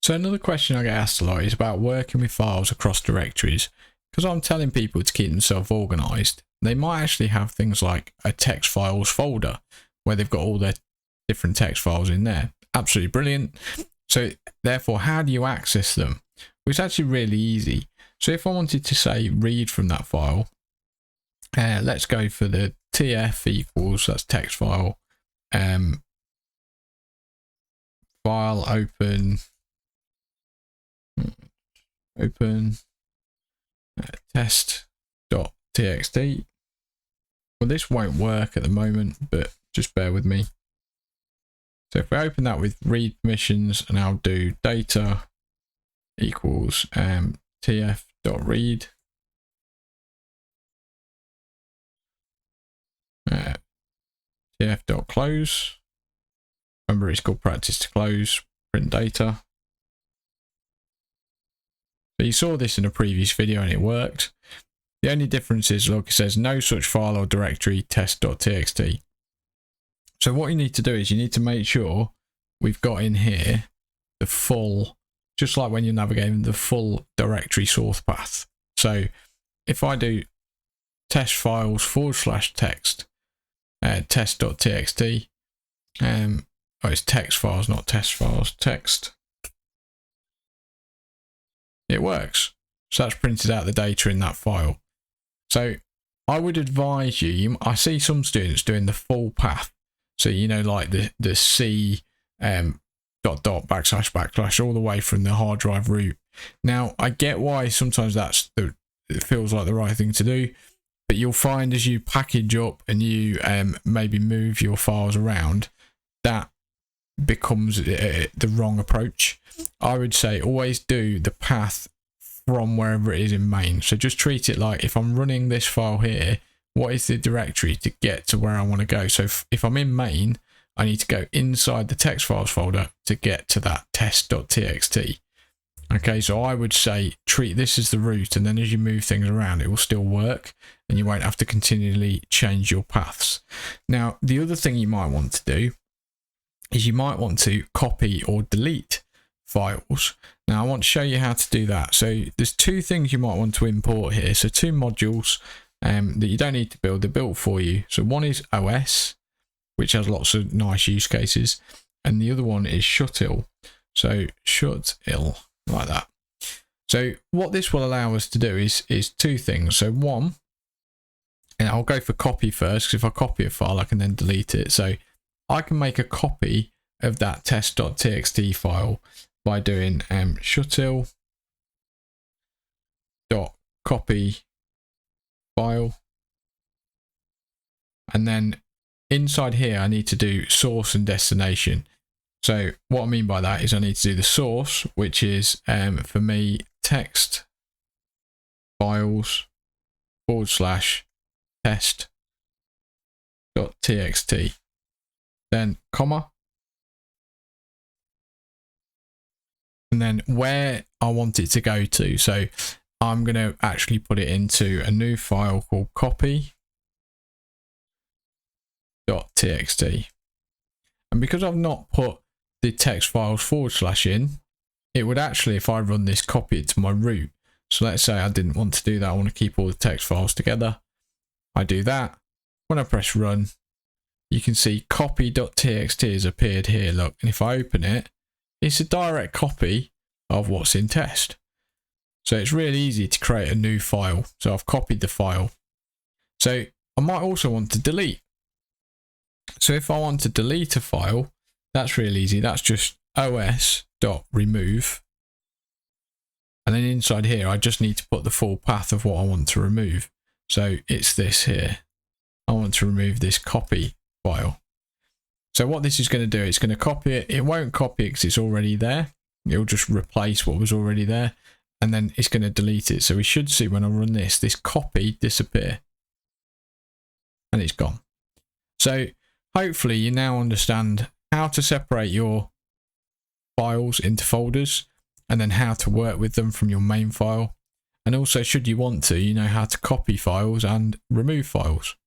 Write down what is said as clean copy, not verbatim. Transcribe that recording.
So another question I get asked a lot is about working with files across directories. Because I'm telling people to keep themselves organized, they might actually have things like a text files folder where they've got all their different text files in there. Absolutely brilliant. So therefore, how do you access them? Well, it's actually really easy. So if I wanted to say read from that file, let's go for the tf equals, that's text file, file open test.txt. Well, this won't work at the moment, but just bear with me. So if we open that with read permissions, and I'll do data equals tf.read, tf.close, remember it's called practice to close, print data. So you saw this in a previous video and it worked. The only difference is, look, it says no such file or directory test.txt. So what you need to do is you need to make sure we've got in here the full, just like when you're navigating, the full directory source path. So if I do test files /text test.txt, oh, it's text files, not test files, text, it works. So that's printed out the data in that file. So I would advise you, I see some students doing the full path. So, you know, like the C .. // all the way from the hard drive root. Now, I get why sometimes it feels like the right thing to do, but you'll find as you package up and you maybe move your files around, that becomes the wrong approach. I would say always do the path from wherever it is in main. So just treat it like, if I'm running this file here, what is the directory to get to where I want to go? So if I'm in main, I need to go inside the text files folder to get to that test.txt. Okay, so I would say treat this as the root, and then as you move things around, it will still work and you won't have to continually change your paths. Now, the other thing you might want to do is you might want to copy or delete files. Now, I want to show you how to do that. So there's two things you might want to import here. So two modules that you don't need to build, they're built for you. So one is OS, which has lots of nice use cases, and the other one is Shutil. So Shutil, like that. So what this will allow us to do is two things. So one, and I'll go for copy first, because if I copy a file, I can then delete it. So I can make a copy of that test.txt file by doing shutil.copy file, and then inside here I need to do source and destination. So what I mean by that is I need to do the source, which is for me text files /test.txt, then comma, and then where I want it to go to. So I'm going to actually put it into a new file called copy.txt. And because I've not put the text files / in, it would actually, if I run this, copy it to my root. So let's say I didn't want to do that. I want to keep all the text files together. I do that. When I press run, you can see copy.txt has appeared here. Look, and if I open it, it's a direct copy of what's in test. So it's really easy to create a new file. So I've copied the file. So I might also want to delete. So if I want to delete a file, that's really easy. That's just os.remove. And then inside here, I just need to put the full path of what I want to remove. So it's this here. I want to remove this copy file. So what this is going to do, it's going to copy it. It won't copy it because it's already there. It'll just replace what was already there. And then it's going to delete it. So we should see when I run this copy disappear. And it's gone. So hopefully you now understand how to separate your files into folders, and then how to work with them from your main file. And also, should you want to, you know how to copy files and remove files.